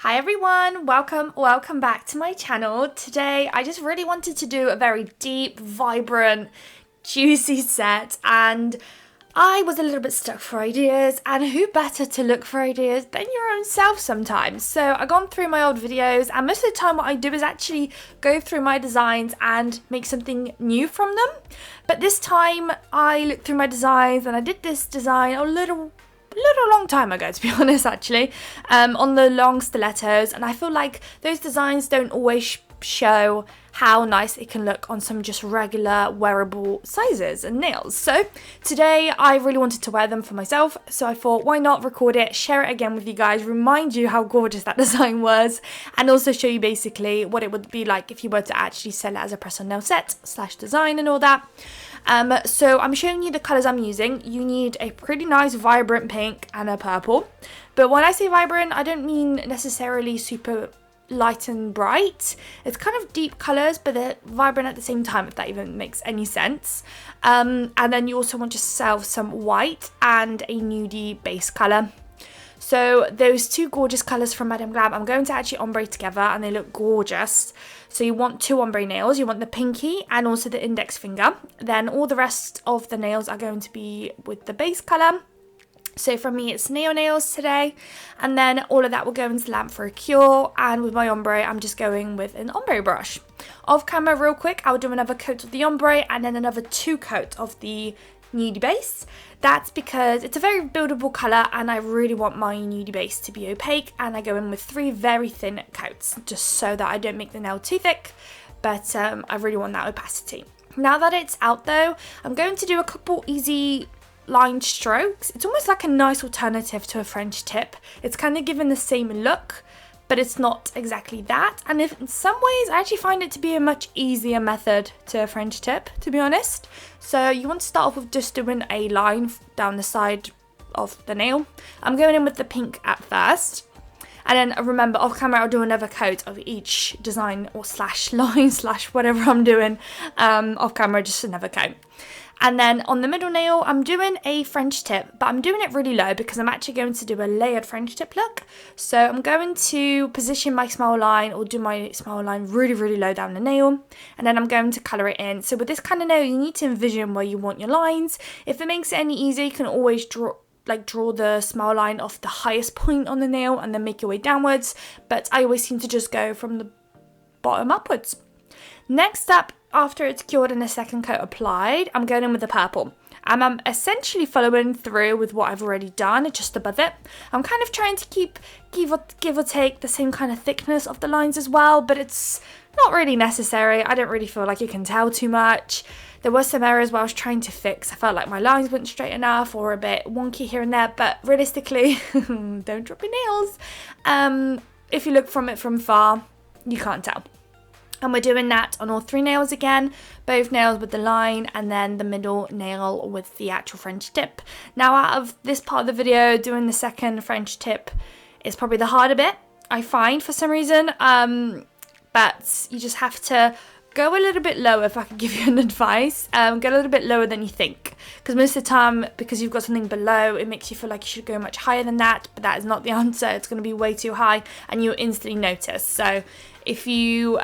Hi everyone, welcome back to my channel. Today I just really wanted to do a very deep, vibrant, juicy set, and I was a little bit stuck for ideas, and who better to look for ideas than your own self sometimes. So I've gone through my old videos, and most of the time what I do is actually go through my designs and make something new from them. But this time I looked through my designs and I did this design a little long time ago, to be honest, actually, on the long stilettos, and I feel like those designs don't always show how nice it can look on some just regular wearable sizes and nails. So today I really wanted to wear them for myself, so I thought why not record it, share it again with you guys, remind you how gorgeous that design was, and also show you basically what it would be like if you were to actually sell it as a press-on nail set / design and all that. So I'm showing you the colours I'm using. You need a pretty nice vibrant pink and a purple. But when I say vibrant, I don't mean necessarily super light and bright. It's kind of deep colours, but they're vibrant at the same time, if that even makes any sense. And then you also want yourself some white and a nudie base colour. So those two gorgeous colours from Madame Glam, I'm going to actually ombre together and they look gorgeous. So you want two ombre nails, you want the pinky and also the index finger. Then all the rest of the nails are going to be with the base colour. So for me it's nail nails today, and then all of that will go into lamp for a cure, and with my ombre I'm just going with an ombre brush. Off camera real quick I'll do another coat of the ombre and then another 2 coat of the nudie base. That's because it's a very buildable colour and I really want my nudie base to be opaque, and I go in with 3 very thin coats just so that I don't make the nail too thick, but I really want that opacity. Now that it's out though, I'm going to do a couple easy lined strokes. It's almost like a nice alternative to a French tip. It's kind of given the same look, but it's not exactly that, and in some ways I actually find it to be a much easier method to a French tip, to be honest. So you want to start off with just doing a line down the side of the nail. I'm going in with the pink at first, and then remember off camera I'll do another coat of each design or / line / whatever I'm doing off camera, just another coat. And then on the middle nail, I'm doing a French tip, but I'm doing it really low because I'm actually going to do a layered French tip look. So I'm going to position my smile line or do my smile line really low down the nail. And then I'm going to colour it in. So with this kind of nail, you need to envision where you want your lines. If it makes it any easier, you can always draw the smile line off the highest point on the nail and then make your way downwards. But I always seem to just go from the bottom upwards. Next up, after it's cured and a second coat applied, I'm going in with the purple. And I'm essentially following through with what I've already done, just above it. I'm kind of trying to keep, give or take, the same kind of thickness of the lines as well, but it's not really necessary. I don't really feel like you can tell too much. There were some areas where I was trying to fix. I felt like my lines weren't straight enough or a bit wonky here and there, but realistically, don't drop your nails. If you look from it from far, you can't tell. And we're doing that on all 3 nails again, both nails with the line and then the middle nail with the actual French tip. Now out of this part of the video, doing the second French tip is probably the harder bit, I find, for some reason. But you just have to go a little bit lower, if I could give you an advice. Go a little bit lower than you think. Because most of the time, because you've got something below, it makes you feel like you should go much higher than that. But that is not the answer. It's going to be way too high and you'll instantly notice. So if you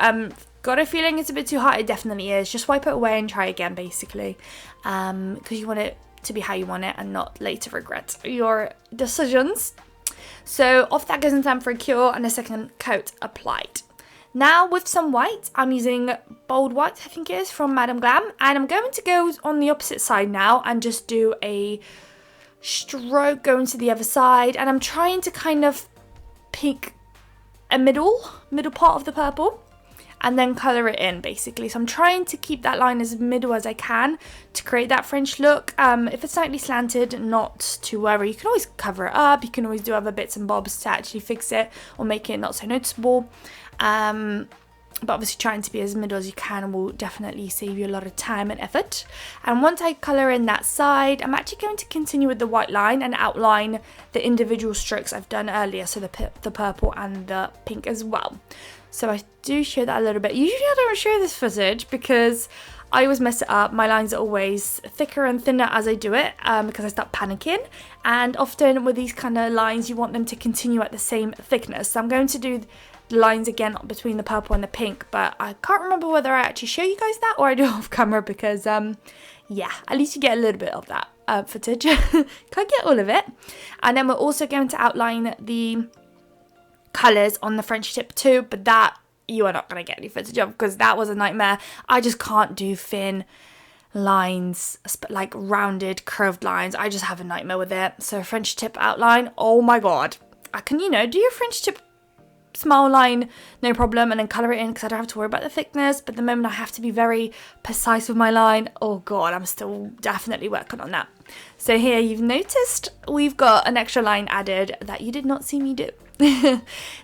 got a feeling it's a bit too high, it definitely is. Just wipe it away and try again, basically. Because you want it to be how you want it and not later regret your decisions. So off that goes in time for a cure and a second coat applied. Now with some white, I'm using bold white, I think it is, from Madame Glam. And I'm going to go on the opposite side now and just do a stroke going to the other side. And I'm trying to kind of pick a middle part of the purple and then colour it in, basically. So I'm trying to keep that line as middle as I can to create that French look. If it's slightly slanted, not to worry. You can always cover it up. You can always do other bits and bobs to actually fix it or make it not so noticeable. But obviously trying to be as middle as you can will definitely save you a lot of time and effort. And once I colour in that side, I'm actually going to continue with the white line and outline the individual strokes I've done earlier, so the purple and the pink as well. So I do show that a little bit. Usually I don't show this footage because I always mess it up. My lines are always thicker and thinner as I do it because I start panicking. And often with these kind of lines, you want them to continue at the same thickness. So I'm going to do the lines again between the purple and the pink, but I can't remember whether I actually show you guys that or I do it off camera because, yeah, at least you get a little bit of that footage. Can't get all of it. And then we're also going to outline the colours on the French tip too, but that you are not going to get any footage of because that was a nightmare. I just can't do thin lines, like rounded curved lines. I just have a nightmare with it. So French tip outline, oh my god, I can, you know, do your French tip small line no problem and then colour it in because I don't have to worry about the thickness, but the moment I have to be very precise with my line, oh god, I'm still definitely working on that. So here you've noticed we've got an extra line added that you did not see me do.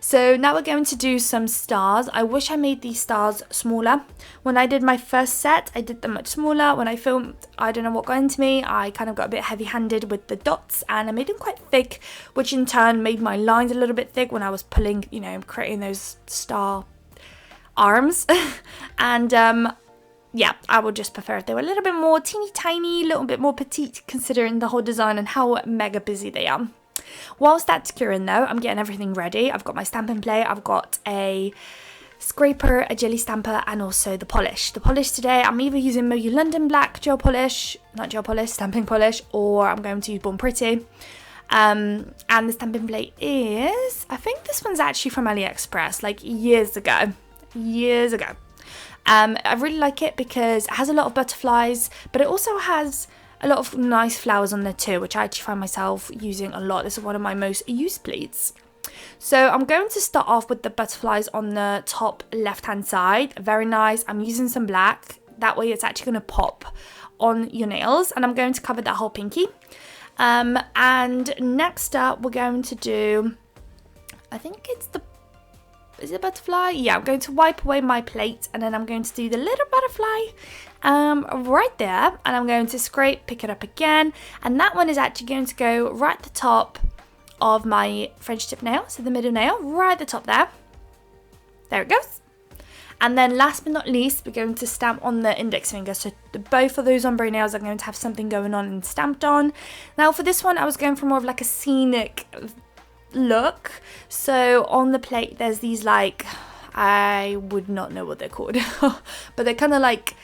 So now we're going to do some stars. I wish I made these stars smaller. When I did my first set, I did them much smaller. When I filmed, I don't know what got into me. I kind of got a bit heavy-handed with the dots and I made them quite thick, which in turn made my lines a little bit thick when I was pulling, you know, creating those star arms. And yeah, I would just prefer if they were a little bit more teeny tiny, a little bit more petite considering the whole design and how mega busy they are. Whilst that's curing though, I'm getting everything ready. I've got my stamping plate, I've got a scraper, a jelly stamper, and also the polish. The polish today, I'm either using Moyu London Black gel polish, not gel polish, stamping polish, or I'm going to use Born Pretty. And the stamping plate is, I think this one's actually from AliExpress, like years ago. I really like it because it has a lot of butterflies, but it also has a lot of nice flowers on there too, which I actually find myself using a lot. This is one of my most used pleats. So I'm going to start off with the butterflies on the top left hand side. Very nice. I'm using some black. That way it's actually going to pop on your nails. And I'm going to cover that whole pinky. And next up we're going to do, I think it's the, is it butterfly? Yeah, I'm going to wipe away my plate and then I'm going to do the little butterfly right there, and I'm going to scrape, pick it up again, and that one is actually going to go right at the top of my French tip nail, so the middle nail, right at the top there. There it goes. And then last but not least, we're going to stamp on the index finger, so both of those ombre nails are going to have something going on and stamped on. Now for this one, I was going for more of like a scenic look, so on the plate there's these, like, I would not know what they're called, but they're kind of like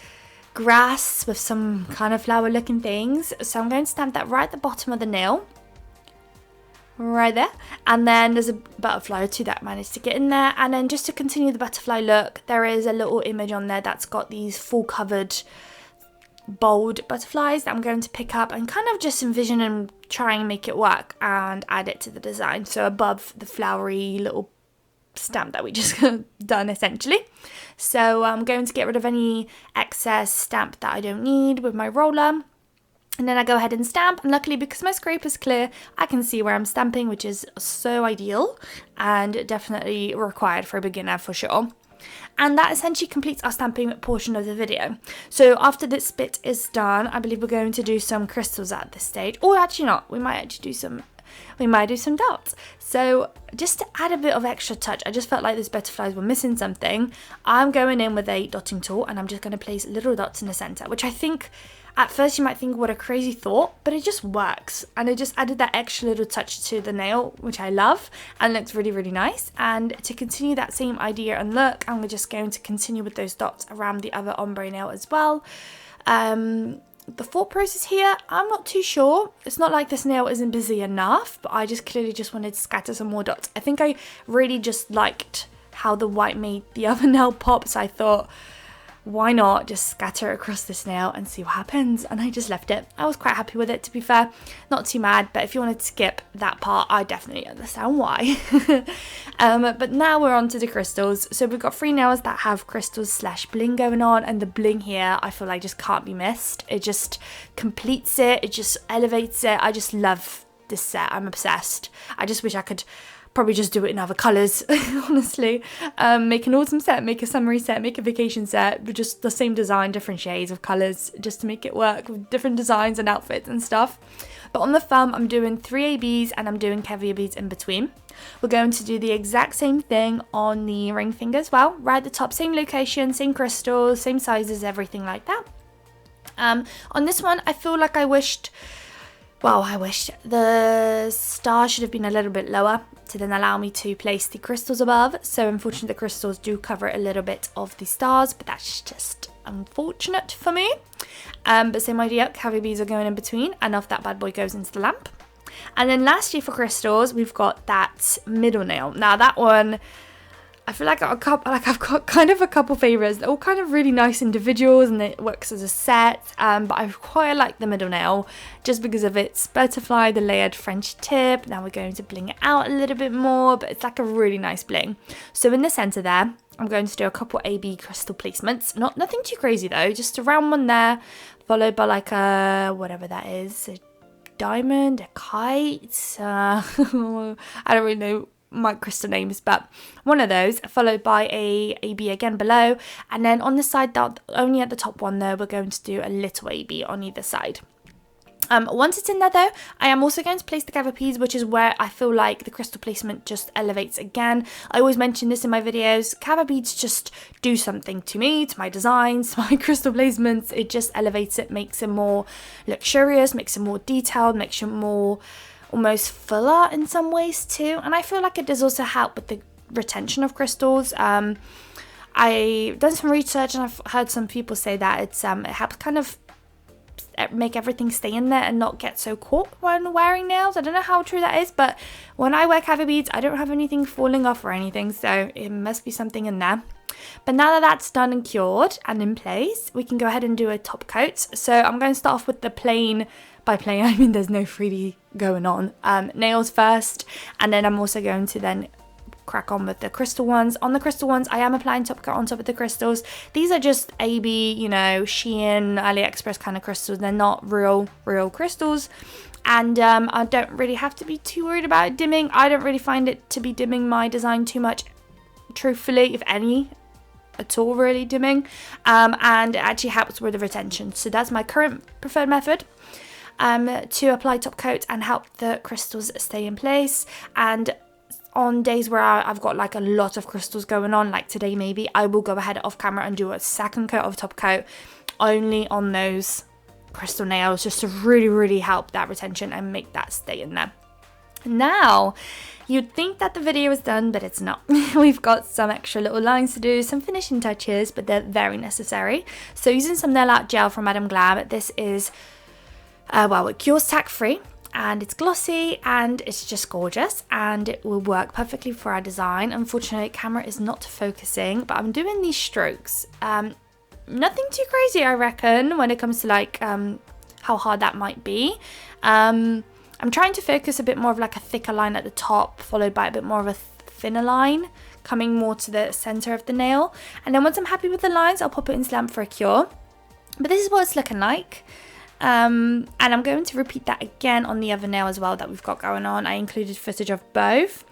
grass with some kind of flower looking things. So I'm going to stamp that right at the bottom of the nail, right there, and then there's a butterfly or two that managed to get in there. And then just to continue the butterfly look, there is a little image on there that's got these full covered bold butterflies that I'm going to pick up and kind of just envision and try and make it work and add it to the design, so above the flowery little stamp that we just done essentially. So I'm going to get rid of any excess stamp that I don't need with my roller, and then I go ahead and stamp, and luckily because my scraper is clear I can see where I'm stamping, which is so ideal and definitely required for a beginner for sure. And that essentially completes our stamping portion of the video. So after this bit is done, I believe we're going to do some crystals at this stage, or actually not, we might actually do some dots. So just to add a bit of extra touch, I just felt like those butterflies were missing something. I'm going in with a dotting tool and I'm just going to place little dots in the center, which I think at first you might think what a crazy thought, but it just works, and it just added that extra little touch to the nail, which I love and looks really, really nice. And to continue that same idea and look, I'm just going to continue with those dots around the other ombre nail as well. The thought process here, I'm not too sure. It's not like this nail isn't busy enough, but I just clearly just wanted to scatter some more dots. I think I really just liked how the white made the other nail pop, so I thought, why not just scatter across this nail and see what happens? And I just left it. I was quite happy with it, to be fair. Not too mad, but if you wanted to skip that part, I definitely understand why. But now we're on to the crystals. So we've got 3 nails that have crystals / bling going on, and the bling here I feel like just can't be missed. It just completes it, it just elevates it. I just love this set. I'm obsessed. I just wish I could probably just do it in other colours, honestly. Make an autumn set, make a summery set, make a vacation set, but just the same design, different shades of colours, just to make it work with different designs and outfits and stuff. But on the thumb, I'm doing 3 ABs and I'm doing caviar beads in between. We're going to do the exact same thing on the ring finger as well. Right at the top, same location, same crystals, same sizes, everything like that. On this one, I feel like I wished the star should have been a little bit lower to then allow me to place the crystals above. So unfortunately the crystals do cover a little bit of the stars, but that's just unfortunate for me. But same idea, cavi beads are going in between, and off that bad boy goes into the lamp. And then lastly for crystals, we've got that middle nail. Now that one, I feel like I've got kind of a couple favourites. They're all kind of really nice individuals and it works as a set, but I quite like the middle nail just because of its butterfly, the layered French tip. Now we're going to bling it out a little bit more, but it's like a really nice bling. So in the centre there, I'm going to do a couple AB crystal placements. Nothing too crazy though, just a round one there, followed by like a, whatever that is, a diamond, a kite, I don't really know my crystal names, but one of those, followed by a AB again below, and then on the side, that only at the top one though, we're going to do a little AB on either side. Once it's in there though, I am also going to place the cavi beads, which is where I feel like the crystal placement just elevates again. I always mention this in my videos, cavi beads just do something to me, to my designs, to my crystal placements. It just elevates it, makes it more luxurious, makes it more detailed, makes it more almost fuller in some ways too, and I feel like it does also help with the retention of crystals. I've done some research and I've heard some people say that it helps kind of make everything stay in there and not get so caught when wearing nails. I don't know how true that is, but when I wear cavi beads, I don't have anything falling off or anything, so it must be something in there. But now that that's done and cured and in place, we can go ahead and do a top coat. So I'm going to start off with the plain, by plain I mean there's no 3D going on, nails first, and then I'm also going to then crack on with the crystal ones. On the crystal ones, I am applying top coat on top of the crystals. These are just AB, you know, Shein, AliExpress kind of crystals. They're not real crystals, and I don't really have to be too worried about it dimming. I don't really find it to be dimming my design too much, truthfully, if any at all, really dimming, and it actually helps with the retention. So that's my current preferred method, to apply top coat and help the crystals stay in place. And on days where I've got like a lot of crystals going on, like today maybe, I will go ahead off camera and do a second coat of top coat only on those crystal nails, just to really help that retention and make that stay in there. Now, you'd think that the video is done, but it's not. We've got some extra little lines to do, some finishing touches, but they're very necessary. So using some nail art gel from Madame Glam, this is, it cures tack free, and it's glossy, and it's just gorgeous, and it will work perfectly for our design. Unfortunately, camera is not focusing, but I'm doing these strokes. Nothing too crazy, I reckon, when it comes to like how hard that might be. I'm trying to focus a bit more of like a thicker line at the top, followed by a bit more of a thinner line, coming more to the center of the nail. And then once I'm happy with the lines, I'll pop it into lamp for a cure. But this is what it's looking like. And I'm going to repeat that again on the other nail as well that we've got going on. I included footage of both.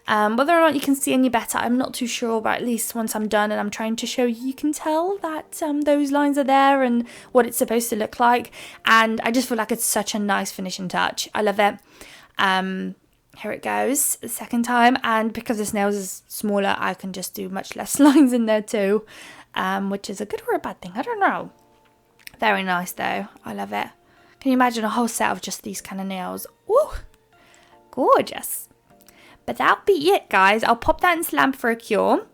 Whether or not you can see any better, I'm not too sure, but at least once I'm done and I'm trying to show you, you can tell that those lines are there and what it's supposed to look like. And I just feel like it's such a nice finishing touch. I love it. Here it goes, the second time. And because this nail is smaller, I can just do much less lines in there too, which is a good or a bad thing, I don't know. Very nice though, I love it. Can you imagine a whole set of just these kind of nails? Ooh, gorgeous. But that'll be it, guys. I'll pop that into lamp for a cure.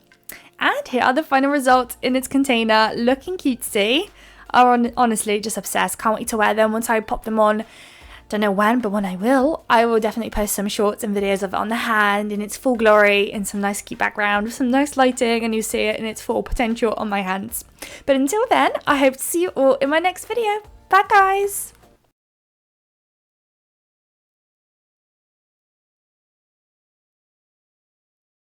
And here are the final results in its container, looking cutesy. Honestly, just obsessed. Can't wait to wear them once I pop them on. Don't know when, but when I will definitely post some shorts and videos of it on the hand in its full glory, in some nice cute background, with some nice lighting, and you see it in its full potential on my hands. But until then, I hope to see you all in my next video. Bye, guys.